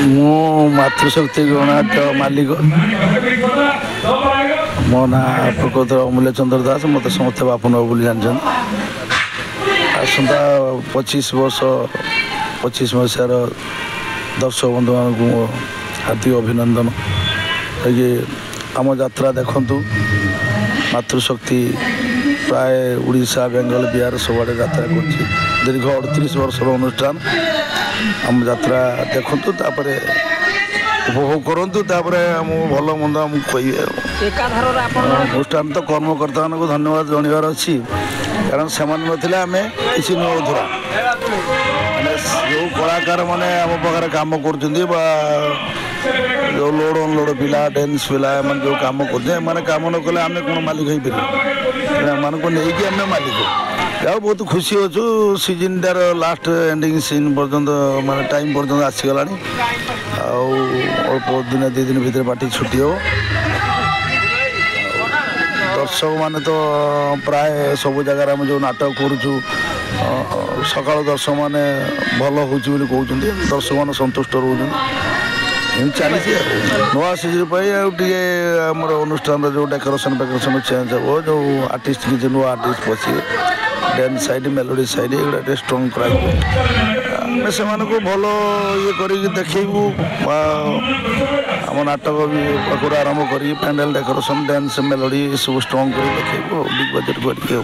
मु मातृशक्ति गणनाट्य मालिक मो ना प्रकृत अमूल्य चंद्र दास मत समस्त बापन बोली जानते आसंता 25 मसीहार दर्शक बंधु मान हार्दिक अभिनंदन ये आम यात्रा देखु मातृशक्ति प्राय उड़ीसा बेंगल बिहार सबुआड़े यात्रा कर दीर्घ 38 वर्षर अनुष्ठान आम यात्रा देखु उपभोग करूँ आम भल मंद आमको कहे अनुष्ठान तो कर्मकर्ता को धन्यवाद जनवार अच्छी कारण से नाते आम किसी नुधुरा जो कलाकार मैंने आम पाखे कम कर जो लोड अनलोड पिला डांस पिला जो कम कर कम न कले आम कौन मालिक हो पार को लेकिन आम मालिक या बहुत खुशी अच्छु सीजन टार लास्ट एंडिंग सीन पर्यंत माने टाइम पर्यंत आसीगला अल्प दिन 2 दिन भितर पार्टी छुट्टी हो दर्शक माने तो प्राय सब जगार आम जो नाटक करूँ सकाल दर्शक मैंने भल हो दर्शक मैंने सन्तुष्ट रोच चली नुआ सीजन आमर अनुष्ठान जो डेकोरेशन फेकोरेशन चेंज हो जो आर्टिस्ट किसी नुआ आर्टिस्ट पशे डांस साइड मेलोडी साइड ये स्ट्रंग कर भल ये कर देखू आम नाटक भी पाखर आरंभ कर पैंडल डेकोरेशन डांस मेलोडी सब स्ट्रंग कर देखू बिग बजेट कर